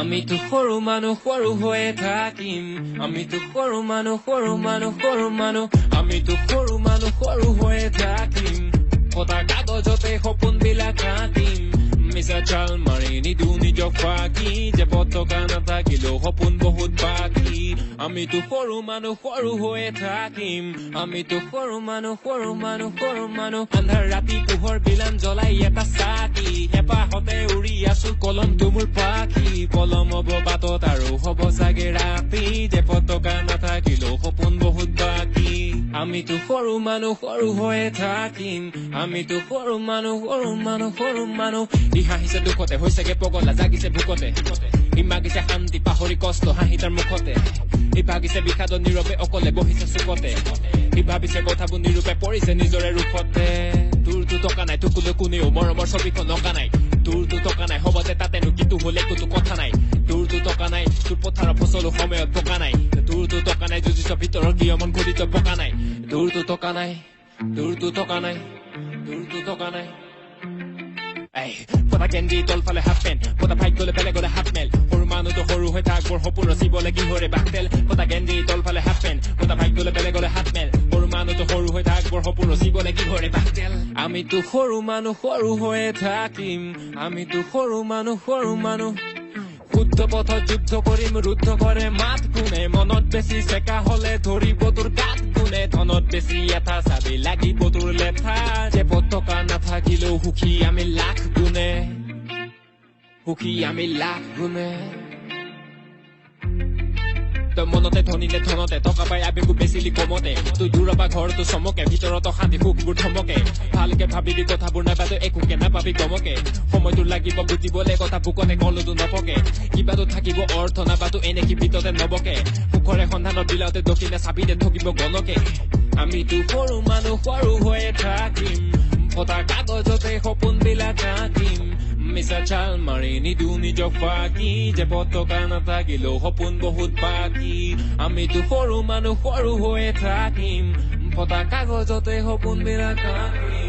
আমি তো সৰু মানুহ সৰু হৈয়ে থাকিম আমি তো সৰু মানুহ আমি তো সৰু মানুহ সৰু হৈয়ে থাকিম পতা কাগজতে সপোন বিলাক আঁকিম মিছা চাল মাৰি নিদু নিজক ফাঁকি যে পতকা নাথাকিলেও সপোন বহুত বাকী আমি তো সৰু মানুহ সৰু হৈয়ে থাকিম আমি তো সৰু মানুহ আন্ধাৰ ৰাতি পোহৰ বিলান জ্বলাই এটা চাকি হেঁপাহতে উৰি আছো কলমটো মোৰ পাখি কলম হ'ব বাটত আৰু হ'ব চাগে ৰাতি যে পতকা নাথাকিলেও সপোন বহুত বাকী আমি তো সৰু মানুহ সৰু হৈয়ে থাকিম আমি তো সৰু মানুহ ই হাঁহিছে দুখতে হৈছেগে পগলা জাগিছে ভোকতে ই মাগিছে শান্তি পাহৰি কষ্ট হাঁহি তাৰ মুখতে ই ভাগিছে বিষাদত নীৰৱে অকলে বহিছে চুকতে ই ভাবিছে কথাবোৰ নিৰূপে পৰিছে নিজৰে ৰূপতে তোৰতো টকা নাই তোকলৈ কোনেও মৰমৰ ছবিখন অঁকা নাই তোৰতো টকা নাই হ'ব যে তাতেনো কিন্তু হলে কোনো কথা নাই তোৰতো টকা নাই তোৰ পথাৰৰ ফচলো সময়ত পকা নাই তোৰতো টকা নাই যুঁজিছ ভিতৰৰ কিয় মন ঘূৰিত পকা নাই তোৰতো টকা নাই পতা কেন্দ্ৰি তলফালে হাফ পেণ্ট পতা ফাইট গলে বেলেগলে হাফ মেল সৰু মানুহতো সৰু হৈ থাক বৰ সপোন ৰচিবলে কি হৰে বাকটেল পতা কেন্দ্ৰি তলফালে হাফ পেণ্ট পতা ফাইট গলে বেলেগলে হাফ মেল সৰু মানুহতো সৰু হৈ থাক বৰ সপোন ৰচিবলে কি হৰে বাকটেল আমিতো সৰু মানুহ সৰু হৈয়ে থাকিম আমিতো সৰু মানুহ শুদ্ধ পথত যুদ্ধ কৰিম ৰুদ্ধ কৰে মাত কোনে মনত বেছি চেকা হলে ধৰিব তোৰ গাত কোনে ধনত বেছি এটা চাবি লাগিব তোৰ লেঠা যে পতকা নাথাকিলেও সুখী আমি লাখ গুণে তই মনতে ধনিলে ধনতে টকা পাই আবেগো বেচিলি কমতে তুই দূৰৰ পৰা ঘৰতো চমকে ভিতৰত শান্তি সুখবোৰ থমকে ভালকে ভাবিবি কথাবোৰ নাপাতো একোকে নাপাবি গমকে সময়টো লাগিব বুজিবলে কথা বুকনে কলতো নপকে কিবাতো থাকিব অৰ্থ নাপাতো এনে কি ভিতৰতে নবকে সুখৰে সন্ধানত বিলাওতে দক্ষিণে চাবিতে ঠগিব গণকে আমিতো সৰু মানুহ সৰু হৈয়ে থাকিম পতা কাগজতে সপোন বিলাক আঁকিম মিছা চাল মাৰি নিদু নিজক ফাঁকি যে পতকা নাথাকিলেও সপোন বহুত বাকী আমিতো সৰু মানুহ সৰু হৈয়ে থাকিম পতা কাগজতে সপোন বিলাক আঁকিম